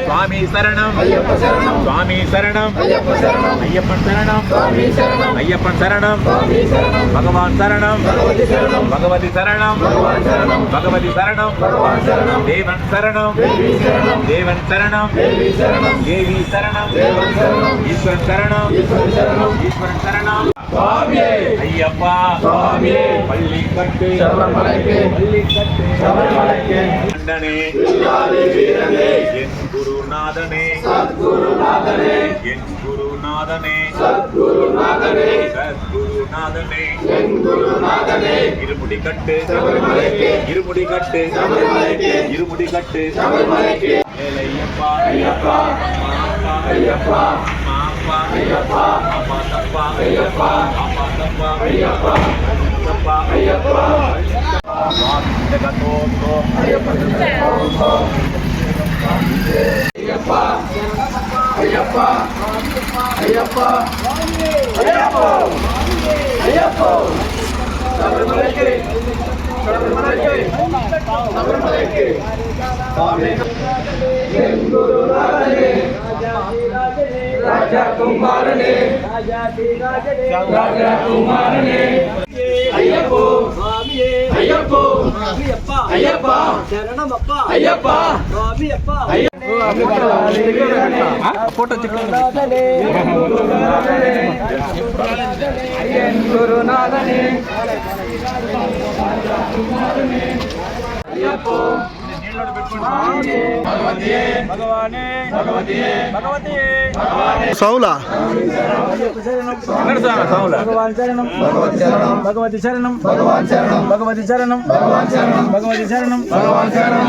स्वामी शरणम स्वामी शरणम अय्यप्पन शरणम अय्यप्पन शरणम भगवान शरणम भगवती शरणम भगवती शरणम देवन शरणम देवन शरणम देवी शरणम ईश्वर शरणम ईश्वर शरणम अय्यप्पा पल्लिकट्टु खंडने गुरुनाथने सद्गुरुनाथने गुरुनाथने सद्गुरुनाथने सद्गुरुनाथने गुरुनाथने இருமுடி கட்டு இருமுடி கட்டு இருமுடி கட்டு ஐயப்பா ஐயப்பா ஐயப்பா மாப்பா ஐயப்பா அப்பா தப்பா ஐயப்பா அப்பா தப்பா ஐயப்பா தப்பா ஐயப்பா ஜகத்தோ ஐயப்பா ஐயப்பா ஐயப்பா ஐயப்பா ஐயப்பா ஐயப்பா சபரிமலைக்கு சபரிமலைக்கு சபரிமலைக்கு சுவாமி என் குருநாதனே ராஜா குமாரனே ராஜா குமாரனே ஐயப்போ சுவாமியே ஐயப்போ ஐயப்பா ஐயப்பா சரணமப்பா ஐயப்பா சுவாமி அப்பா फोटो गुरुनाथने सौला भगवान शरणम भगवती शरणम भगवान शरणम भगवती शरणम भगवान शरणम भगवती शरणम भगवान शरणम